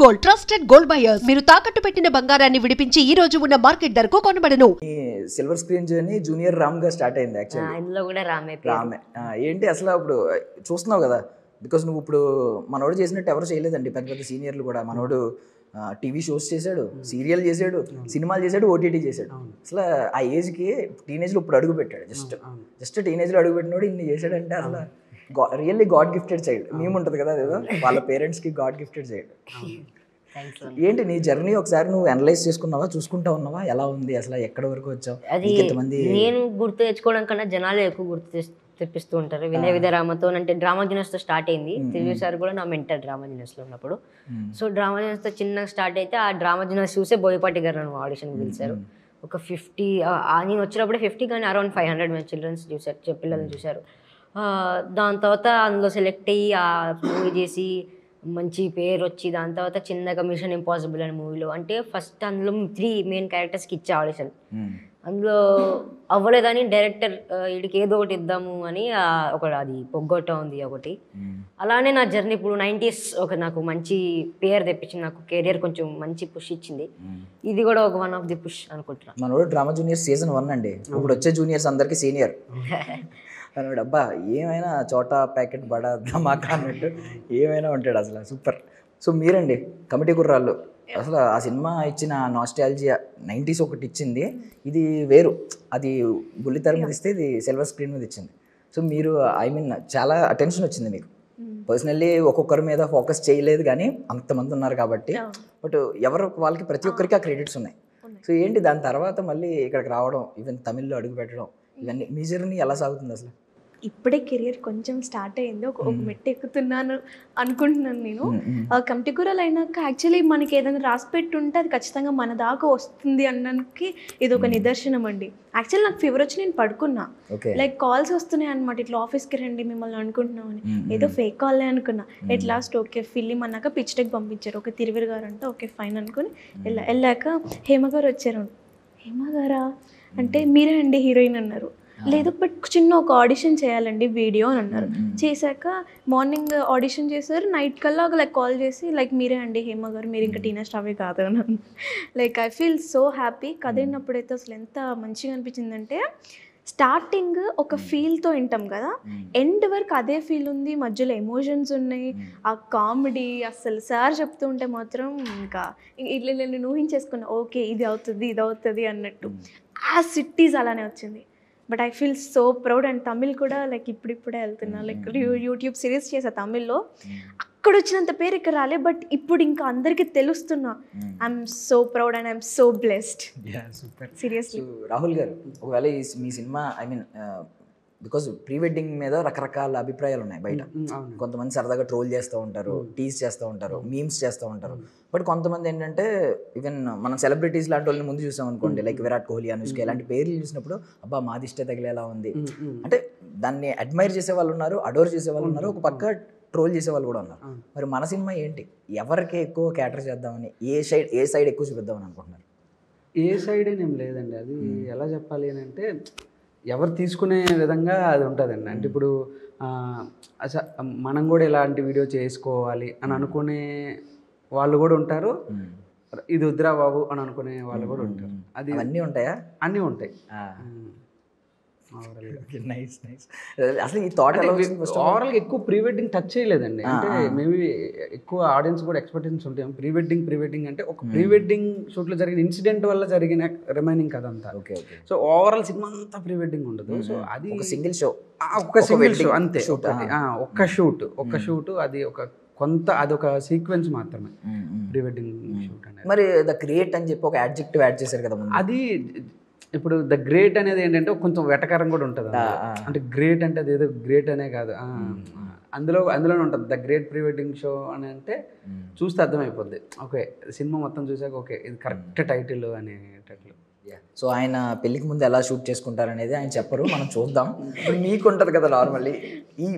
Gold trusted gold buyers మీరు తాకట్టు పెట్టిన బంగారాన్ని విడిపించి ఈ రోజు ఉన్న మార్కెట్ ధరకు కొనబడను. ఈ silver screen journey junior Ram గా స్టార్ట్ అయింది యాక్చువల్లీ. అందులో కూడా రామే. ఏంటి అసలు అప్పుడు చూస్తున్నావు కదా, బికాస్ నువ్వు ఇప్పుడు మనోడు చేసినట్టు ఎవరు చేయలేదండి, పెద్ద పెద్ద సీనియర్లు కూడా. మనోడు టీవీ షోస్ చేశాడు, సీరియల్ చేశాడు, సినిమాలు చేశాడు, ఓటీటీ చేశాడు. అసలు ఆ ఏజ్కి టీనేజ్లో ఇప్పుడు అడుగు పెట్టాడు. జస్ట్ టీనేజ్లో అడుగు పెట్టినోడు ఇన్ని చేశాడంటే అసలు రియల్లీ గాడ్ గిఫ్టెడ్ చైల్డ్. మేము ఉంటుంది కదా అదేదో, వాళ్ళ పేరెంట్స్కి గాడ్ గిఫ్టెడ్ చైల్డ్. ఏంటి నీ జర్నీ ఒకసారి నువ్వు అనలైజ్ చేసుకున్నావా, చూసుకుంటా ఉన్నావా, ఎలా ఉంది అసలు, ఎక్కడ వరకు వచ్చావు? అది నేను గుర్తు తెచ్చుకోవడం కన్నా జనాలు ఎక్కువ గుర్తు తెప్పిస్తూ ఉంటారు. వినయ విధరామతో అంటే డ్రామా జినస్తో స్టార్ట్ అయింది. తెలుగు సార్ కూడా నా మెంటర్ డ్రామా జినస్లో ఉన్నప్పుడు. సో డ్రామా జినస్తో చిన్నగా స్టార్ట్ అయితే ఆ డ్రామా జినస్ చూసే బోయపాటి గారు నన్ను ఆడిషన్కి పిలిచారు. ఒక 50 నేను వచ్చినప్పుడే 50 కానీ అరౌండ్ 500 మంది చిల్డ్రన్స్ చూసారు, పిల్లల్ని చూశారు. దాని తర్వాత అందులో సెలెక్ట్ అయ్యి ఆ మూవీ చేసి మంచి పేరు వచ్చి దాని తర్వాత చిన్నగా మిషన్ ఇంపాసిబుల్ అనే మూవీలో అంటే ఫస్ట్ అందులో 3 మెయిన్ క్యారెక్టర్స్కి ఇచ్చే ఆడిషన్. అందులో అవ్వలేదని డైరెక్టర్ వీడికి ఏదో ఒకటి ఇద్దాము అని ఒకటి అది పొగ్గొట్ట ఉంది ఒకటి. అలానే నా జర్నీ ఇప్పుడు 90s నాకు మంచి పేరు తెప్పించింది, నాకు కెరియర్ కొంచెం మంచి పుష్ ఇచ్చింది. ఇది కూడా ఒక వన్ ఆఫ్ ది పుష్ అనుకుంటున్నాను. మనోడు డ్రామా జూనియర్ సీజన్ 1 అండి. ఇప్పుడు వచ్చే జూనియర్స్ అందరికీ సీనియర్ అన్నాడు. అబ్బా ఏమైనా చోటా ప్యాకెట్ బడా ధమాకా అన్నట్టు ఏమైనా ఉంటాడు అసలు, సూపర్. సో మీరండి కమిటీ కుర్రాళ్ళు, అసలు ఆ సినిమా ఇచ్చిన నాస్టాలజియా 90s ఒకటి ఇచ్చింది, ఇది వేరు. అది బుల్లితెర మీద ఇస్తే ఇది సిల్వర్ స్క్రీన్ మీద ఇచ్చింది. సో మీరు చాలా అటెన్షన్ వచ్చింది మీకు. పర్సనల్లీ ఒక్కొక్కరి మీద ఫోకస్ చేయలేదు కానీ అంతమంది ఉన్నారు కాబట్టి, బట్ వాళ్ళకి ప్రతి ఒక్కరికి ఆ క్రెడిట్స్ ఉన్నాయి. సో ఏంటి దాని తర్వాత మళ్ళీ ఇక్కడికి రావడం, ఈవెన్ తమిళ్లో అడుగు పెట్టడం, ఇవన్నీ మీ జర్నీ ఎలా సాగుతుంది అసలు? ఇప్పుడే కెరియర్ కొంచెం స్టార్ట్ అయింది, ఒక మెట్టు ఎక్కుతున్నాను అనుకుంటున్నాను నేను. కమిటీ కూరలు అయినాక యాక్చువల్లీ మనకి ఏదైనా రాసి పెట్టుంటే అది ఖచ్చితంగా మన దాకా వస్తుంది అనడానికి ఇది ఒక నిదర్శనం అండి. యాక్చువల్లీ నాకు ఫీవర్ వచ్చి నేను పడుకున్నా, లైక్ కాల్స్ వస్తున్నాయి అనమాట, ఇట్లా ఆఫీస్కి రండి మిమ్మల్ని అనుకుంటున్నామని. ఏదో ఫేక్ కాల్లే అనుకున్నా. ఎట్ లాస్ట్ ఓకే ఫిలిం అన్నాక పిచ్ డెక్ పంపించారు, ఒక తిరువిర్ గారు అంటే ఓకే ఫైన్ అనుకుని వెళ్ళాక హేమ గారు వచ్చారు. హేమ గారా అంటే మీరే అండి హీరోయిన్ అన్నారు. లేదు బట్ చిన్న ఒక ఆడిషన్ చేయాలండి వీడియో అని అన్నారు. చేశాక మార్నింగ్ ఆడిషన్ చేశారు, నైట్ కల్లా లైక్ కాల్ చేసి లైక్ మీరే అండి హేమ గారు, మీరు ఇంకా టీనా స్టాఫే కాదు అన్నాను. Like I feel so happy. కథ విన్నప్పుడైతే అసలు ఎంత మంచిగా అనిపించిందంటే, స్టార్టింగ్ ఒక ఫీల్తో వింటాం కదా, ఎండ్ వరకు అదే ఫీల్ ఉంది, మధ్యలో ఎమోషన్స్ ఉన్నాయి, ఆ కామెడీ అసలు సార్ చెప్తూ ఉంటే మాత్రం ఇంకా ఇట్లా నేను ఊహించేసుకున్నా, ఓకే ఇది అవుతుంది అన్నట్టు. ఆ సిటీస్ అలానే వచ్చింది. But I feel so proud. And Tamil కూడా లైక్ ఇప్పుడిప్పుడే వెళ్తున్నా, లైక్ యూట్యూబ్ సిరీస్ చేసా తమిళ్లో, అక్కడ వచ్చినంత పేరు ఇక్కడ రాలే, బట్ ఇప్పుడు ఇంకా అందరికీ తెలుస్తున్నా. I'm so proud and I'm so blessed. Seriously. Rahul garu, ఒకవేళ మీ సినిమా బికాజ్ ప్రీ వెడ్డింగ్ మీద రకరకాల అభిప్రాయాలు ఉన్నాయి బయట. కొంతమంది సరదాగా ట్రోల్ చేస్తూ ఉంటారు, టీజ్ చేస్తూ ఉంటారు, మీమ్స్ చేస్తూ ఉంటారు. బట్ కొంతమంది ఏంటంటే ఈవెన్ మనం సెలబ్రిటీస్ లాంటి వాళ్ళని ముందు చూసాం అనుకోండి, లైక్ విరాట్ కోహ్లీ, అనుష్క ఇలాంటి పేర్లు చూసినప్పుడు అబ్బా మాది ఇష్టే తగిలేలా ఉంది అంటే దాన్ని అడ్మైర్ చేసే వాళ్ళు ఉన్నారు, అడోర్ చేసే వాళ్ళు ఉన్నారు, ఒక పక్క ట్రోల్ చేసే వాళ్ళు కూడా ఉన్నారు. మరి మన సినిమా ఏంటి, ఎవరికి ఎక్కువ క్యాటర్ చేద్దామని, ఏ సైడ్ ఎక్కువ చూపిద్దామని అనుకుంటున్నారు? ఏ సైడ్ ఏం లేదండి, అది ఎలా చెప్పాలి అని అంటే ఎవరు తీసుకునే విధంగా అది ఉంటుందండి. అంటే ఇప్పుడు మనం కూడా ఇలాంటి వీడియో చేసుకోవాలి అని అనుకునే వాళ్ళు కూడా ఉంటారు, ఇది వద్దురా బాబు అని అనుకునే వాళ్ళు కూడా ఉంటారు. అది అన్నీ ఉంటాయా? అన్నీ ఉంటాయి. Nice nice. అసలు ఈ థాట్ ఓవరాల్గా ఎక్కువ ప్రీ వెడ్డింగ్ టచ్ చేయలేదండి. అంటే మేబీ ఎక్కువ ఆడియన్స్ కూడా ఎక్స్పెక్టేషన్స్ ఉంటాయి. ప్రీ వెడ్డింగ్ అంటే ఒక ప్రీ వెడ్డింగ్ షూట్లో జరిగిన ఇన్సిడెంట్ వల్ల జరిగిన రిమైనింగ్ కథ అంతా. సో ఓవరాల్ సినిమా అంతా ప్రీ వెడ్డింగ్ ఉండదు. సో అది ఒక సింగిల్ షో అంతే, ఒక్క షూట్ అది ఒక అదొక సీక్వెన్స్ మాత్రమే ప్రీ వెడ్డింగ్ షూట్ అనేది. మరి ద గ్రేట్ అని చెప్పి ఒక యాడ్జెక్టివ్ యాడ్ చేశారు కదా అది. ఇప్పుడు ద గ్రేట్ అనేది ఏంటంటే కొంచెం వెటకారం కూడా ఉంటుంది. అంటే గ్రేట్ అంటే అది ఏదో గ్రేట్ అనే కాదు, అందులోనే ఉంటుంది the great pre wedding show అని. అంటే చూస్తే అర్థమైపోద్ది, ఓకే సినిమా మొత్తం చూసాక ఓకే ఇది కరెక్ట్ టైటిల్ అనేటట్లు. సో ఆయన పెళ్ళికి ముందు ఎలా షూట్ చేసుకుంటారు అనేది ఆయన చెప్పరు, మనం చూద్దాం. ఇప్పుడు మీకు ఉంటుంది కదా నార్మల్లీ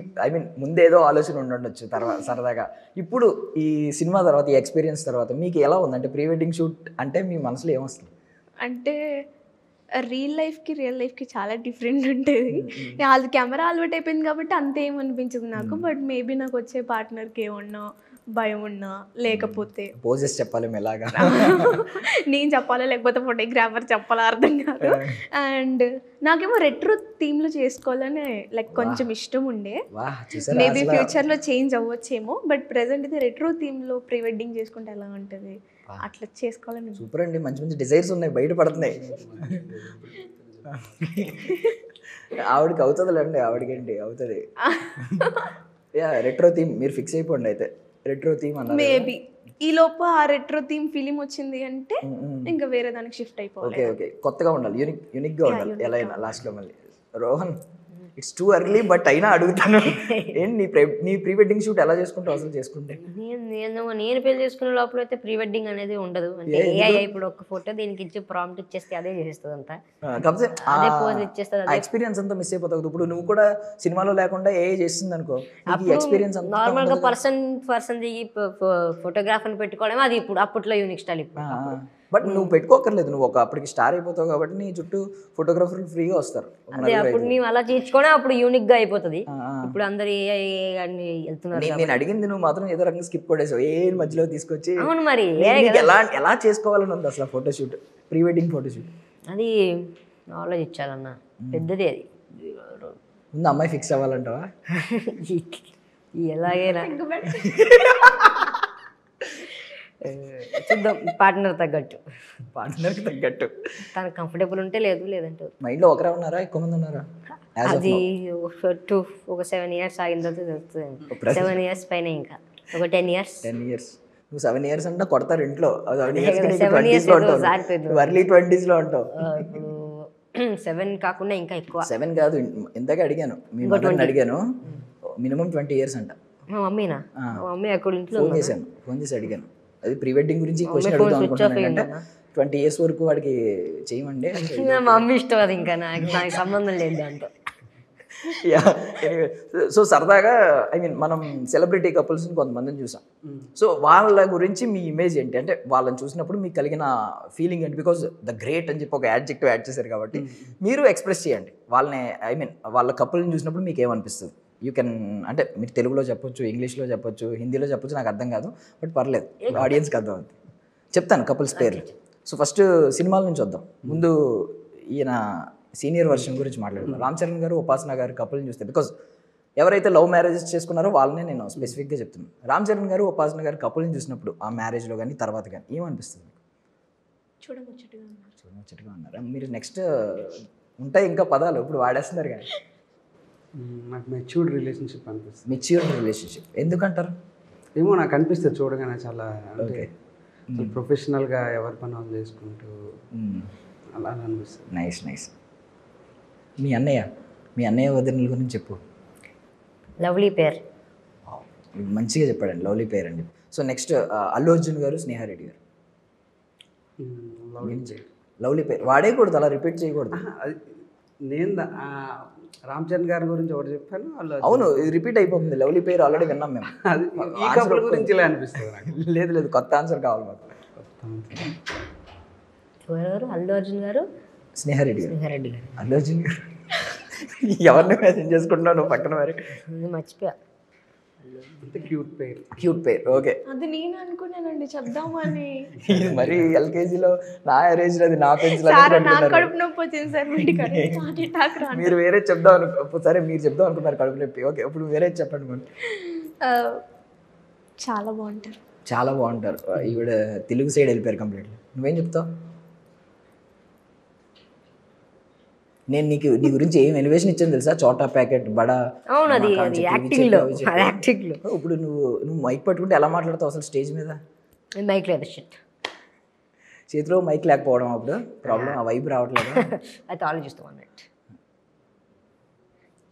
ముందేదో ఆలోచన ఉండొచ్చు తర్వాత సరదాగా. ఇప్పుడు ఈ సినిమా తర్వాత, ఈ ఎక్స్పీరియన్స్ తర్వాత మీకు ఎలా ఉందంటే ప్రీ వెడ్డింగ్ షూట్ అంటే మీ మనసులో ఏమొస్తుంది? అంటే రియల్ లైఫ్కి చాలా డిఫరెంట్ ఉంటుంది. అది కెమెరా అలవాటు అయిపోయింది కాబట్టి అంత ఏమనిపించదు నాకు. బట్ మేబీ నాకు వచ్చే పార్ట్నర్కి ఏమన్నా భయం ఉన్నా లేకపోతే పోజెస్ చెప్పాలి ఎలాగా నేను చెప్పాలా లేకపోతే ఫోటోగ్రాఫర్ చెప్పాలా అర్థం కాదు. అండ్ నాకేమో రెట్రో థీమ్లో చేసుకోవాలని లైక్ కొంచెం ఇష్టం ఉండే. వాహ్ చూసారా మేబీ ఫ్యూచర్లో చేంజ్ అవ్వచ్చేమో, బట్ ప్రెసెంట్ అయితే రెట్రో థీమ్లో ప్రీ వెడ్డింగ్ చేసుకుంటే ఎలా ఉంటుంది అట్లా చేసుకోవాలని. సూపర్ అండి, మంచి మంచి డిజైన్స్ ఉన్నాయి, బయట పడుతున్నాయి. ఆవిడకి అవుతుందిలేండి, ఆవిడకండి అవుతుంది. యా రెట్రో థీమ్ మీరు ఫిక్స్ అయిపోండి అయితే. రెట్రో థీమ్ అన్నారు మేబీ ఈ లోపు ఆ రెట్రో థీమ్ ఫీలింగ్ వచ్చింది అంటే ఇంకా వేరే దానికి షిఫ్ట్ అయిపోవాలి. ఓకే ఓకే, కొత్తగా ఉండాలి, యూనిక్గా ఉండాలి ఎలా అయినా. లాస్ట్లో మళ్ళీ Rohan it's too early but అయినా అడుగుతాను, ఏంటి నీ ప్రీ వెడ్డింగ్ షూట్ ఎలా చేసుకుంటావు అసలు చేసుకుంటే? నేను పెళ్లి చేసుకునే లోపల అయితే ప్రీ వెడ్డింగ్ అనేది ఉండదు. అంటే ఏఐ ఇప్పుడు ఒక ఫోటో దీనికి ఇచ్చి ప్రాంప్ట్ ఇచ్చేస్తే అదే చేసేస్తుంది అంతా, అదే పోజ్ ఇచ్చేస్తుంది. ఆ ఎక్స్పీరియన్స్ అంతా మిస్ అయిపోతావు. ఇప్పుడు నువ్వు కూడా సినిమాలో లేకుండా ఏ చేస్తుంది అనుకో, ఎక్స్పీరియన్స్ అంతా నార్మల్ గా పర్సన్ దిగి ఫోటోగ్రాఫర్ని పెట్టుకోవడం అది ఇప్పుడు అప్పట్లో యూనిక్ స్టైల్. బట్ నువ్వు పెట్టుకోకర్లేదు, నువ్వు ఒక అప్పటికి స్టార్ అయిపోతావు కాబట్టి నీ చుట్టూ ఫోటోగ్రాఫర్లు ఫ్రీగా వస్తారు. అదే అప్పుడు మేము అలా చేయించుకోవడం అప్పుడు యూనిక్ గా అయిపోతుంది. ఇప్పుడు అందరు వెళ్తున్నారు. నేను అడిగింది నువ్వు మాత్రం ఏదో రకంగా స్కిప్ కొట్టేసావు, ఏ మధ్యలో తీసుకొచ్చి. అవును మరి ఎలా చేసుకోవాలని ఉంది అసలు ఫోటోషూట్, ప్రీ వెడ్డింగ్ ఫోటోషూట్? అది ఆలోచించాలన్న, పెద్దది అది. ముందు అమ్మాయి ఫిక్స్ అవ్వాలంటావా? ఎలాగైనా చూద్దాం, పార్ట్నర్ తగ్గట్టు. పార్ట్నర్కి తగ్గట్టు తను కంఫర్టబుల్ ఉంటే లేదు, లేదంటే మైండ్లో ఒకరే ఉన్నారా ఎక్కువ మంది ఉన్నారా? అది ఒక 7 years ఆగిన తర్వాత తెలుస్తుంది. 7 years పైన ఇంకా ఒక 10 years. 10 years నువ్వు 7 years అంటే కొడతారు ఇంట్లో. 7 years ఎర్లీ 20s లో ఉంటావు. ఇప్పుడు 7 కాకుండా ఇంకా ఎక్కువ. 7 కాదు, ఇందాక అడిగాను, మీ మదర్ని అడిగాను, మినిమం 20 years అంట. మా మమ్మీనా? మా మమ్మీ అక్కడ ఇంట్లో ఫోన్ చేసి అడిగాను, అది ప్రీ వెడ్డింగ్ గురించి క్వశ్చన్ అడుగుతాం అనుకుంటున్నాను. అంటే 20 years వరకు వాడికి చేయమండి. మా మమ్మీ ఇష్టం అది, ఇంకా నాకు సంబంధం లేదు దాంతో. సో సరదాగా ఐ మీన్ మనం సెలబ్రిటీ కపుల్స్ని కొంతమందిని చూసాం. సో వాళ్ళ గురించి మీ ఇమేజ్ ఏంటి, అంటే వాళ్ళని చూసినప్పుడు మీకు కలిగిన ఫీలింగ్ ఏంటి? బికాజ్ ద గ్రేట్ అని చెప్పి ఒక యాడ్జెక్టివ్ యాడ్ చేశారు కాబట్టి మీరు ఎక్స్ప్రెస్ చేయండి వాళ్ళని. ఐ మీన్ వాళ్ళ కపుల్ని చూసినప్పుడు మీకు ఏమనిపిస్తుంది? యూ కెన్, అంటే మీరు తెలుగులో చెప్పొచ్చు, ఇంగ్లీష్లో చెప్పొచ్చు, హిందీలో చెప్పొచ్చు, నాకు అర్థం కాదు, బట్ పర్లేదు, ఆడియన్స్కి అర్థం అవుతుంది. చెప్తాను కపుల్స్ పేర్లు. సో ఫస్ట్ సినిమాల నుంచి వద్దాం. ముందు ఈయన సీనియర్ వర్షన్ గురించి మాట్లాడుతున్నాను. రామ్ చరణ్ గారు, ఉపాసన గారు కపుల్ని చూస్తే, బికాజ్ ఎవరైతే లవ్ మ్యారేజెస్ చేసుకున్నారో వాళ్ళనే నేను స్పెసిఫిక్గా చెప్తున్నాను. రామ్ చరణ్ గారు, ఉపాసన గారు కపుల్ని చూసినప్పుడు ఆ మ్యారేజ్లో కానీ తర్వాత కానీ ఏమనిపిస్తుంది? చూడముచ్చటగా ఉన్నారా మీరు? నెక్స్ట్ ఉంటాయి ఇంకా పదాలు, ఇప్పుడు వాడేస్తున్నారు కానీ. నాకు మెచ్యూర్డ్ రిలేషన్షిప్ అనిపిస్తుంది. మెచ్యూర్డ్ రిలేషన్షిప్ ఎందుకంటారు? ఏమో నాకు అనిపిస్తుంది చూడగానే, చాలా అంటే ప్రొఫెషనల్గా ఎవరి పని వాళ్ళు చేసుకుంటూ అలా అనిపిస్తుంది. Nice nice. మీ అన్నయ్య వదినల గురించి చెప్పు. లవ్లీ పేర్. మంచిగా చెప్పాడండి, లవ్లీ పేర్ అండి. సో నెక్స్ట్ అల్లు అర్జున్ గారు, స్నేహారెడ్డి గారు. లవ్లీ పేర్ వాడేయకూడదు, అలా రిపీట్ చేయకూడదు. అది నేను రామ్ చరణ్ గారి గురించి ఒకటి చెప్పాను. అవును, ఇది రిపీట్ అయిపోతుంది. లవ్లీ పేరు ఆల్రెడీ విన్నాం మేము. అది ఈ కపుల్ గురించి ఇలా అనిపిస్తుంది నాకు. లేదు కొత్త ఆన్సర్ కావాలి మాకు. ఎవరెవరు? అల్లు అర్జున్ గారు, స్నేహారెడ్డి గారు. అల్లు అర్జున్ గారు ఎవరిని మెసేజ్ చేసుకుంటున్నావు నువ్వు పక్కన? మరి మర్చిపోయా. క్యూట్ పేర్. ఓకే, అది నేను అనుకున్నానండి చెప్దామని. మరి ఎల్కేజీలో నా ఏజ్ అది నా పెన్సిల్. కడుపు నొప్పి వచ్చింది సార్. మీరు వేరే చెప్దాం సరే మీరు చెప్దాం అనుకున్నారు కడుపు నొప్పి. ఓకే, ఇప్పుడు వేరే చెప్పండి. మరి చాలా బాగుంటారు. చాలా బాగుంటారు. ఈవిడ తెలుగు సైడ్ వెళ్ళిపోయారు కంప్లీట్లీ. నువ్వేం చెప్తావు? నేను నీ గురించి ఏం ఎలివేషన్ ఇచ్చాను తెలుసా? చోటా ప్యాకెట్, బడా. అవును, అది యాక్టింగ్ లో. ఇప్పుడు నువ్వు మైక్ పట్టుకుంటే ఎలా మాట్లాడతావు అసలు స్టేజ్ మీద? మైక్ లేదు, చేతిలో మైక్ లేకపోవడం అప్పుడు ప్రాబ్లం, ఆ వైపు రావట్లేదు. అయితే ఆలోచిస్తాం అన్నట్టు.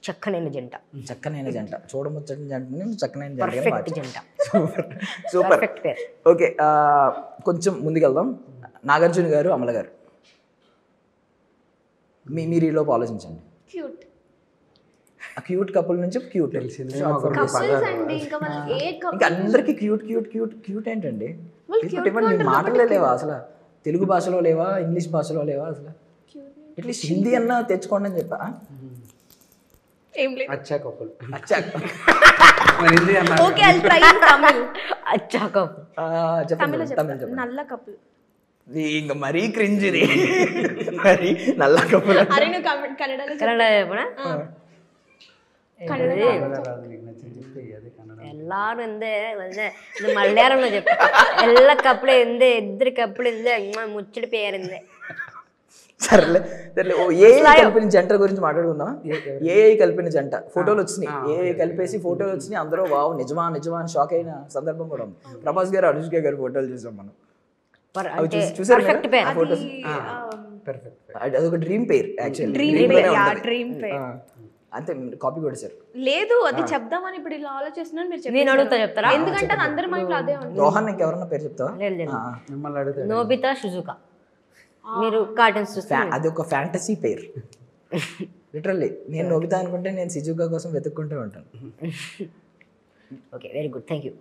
చక్కనైన జంట, చూడముచ్చని జంట, చక్కనైన జంట. సూపర్. ఓకే, కొంచెం ముందుకెళ్దాం. నాగార్జున గారు, అమల గారు. మీరు ఈలోపు ఆలోచించండి. క్యూట్ కపుల్ నుంచి క్యూట్ తెలిసింది. ఇంకా అందరికి క్యూట్ ఏంటండి? మీ మాటలే లేవా అసలు? తెలుగు భాషలో లేవా? ఇంగ్లీష్ భాషలో లేవా అసలు? అట్లీస్ట్ హిందీ అన్నా తెచ్చుకోండి అని చెప్పా. అచ్చా కప్ చెప్పండి తమిళ చెప్పండి. నల్ల కపుల్. ఇంకా మరీ క్రింజ్ ఇది. మరి నల్ల కప్పులు అరే నువ్వు కన్నడలో కన్నడ చెప్పనా రాదు నీకు నచ్చింది చెప్తే అదే కన్నడ. ಎಲ್ಲಾರು ಎಂದೇ ಇದು ಮಲಯಾಳಂలో చెప్పు ಎಲ್ಲ కప్పులు ఎందే ఇద్దరు కప్పులు ఎందే ముచ్చడి పేరిందే. సర్లే సర్లే. ఓ ఏఐ కలిపిన జంట గురించి మాట్లాడుకుందాం. ఏఐ కలిపిన జంట ఫోటోలు వచ్చినాయి. ఏఐ కలిపేసి ఫోటోలు వచ్చినాయి. అందరూ వావ్ నిజమా నిజమా అని షాక్ అయిన సందర్భం కూడా ఉంది. ప్రభాస్ గారు అనుష్క గారు ఫోటోలు చూసాం మనం. అవి చూసారు పర్ఫెక్ట్ పేర్. ఆ ఫోటోస్. పర్ఫెక్ట్. అదొక డ్రీమ్ పేర్ యాక్చువల్లీ. డ్రీమ్ పేర్ అంతే కాపీ కొట్టేశారు. లేదు అది చెప్దామని ఇప్పుడు ఇలా ఆలోచిస్తున్నాను. మీరు నేను అడుగుతా చెప్తారా? ఎందుకంటే అది అందరి మైండ్ అదే ఉంది. రోహన్ ఇంకెవరన్నా పేరు చెప్తావా? మిమ్మల్ని అడిగితే నోబితా షుజుకా. మీరు కార్టూన్స్ చూస్తారు. అది ఒక ఫ్యాంటసీ పేరు లిటరల్లీ. నేను నోబితా అనుకుంటే నేను సిజుకా కోసం వెతుక్కుంటూ ఉంటాను. Okay very good thank you.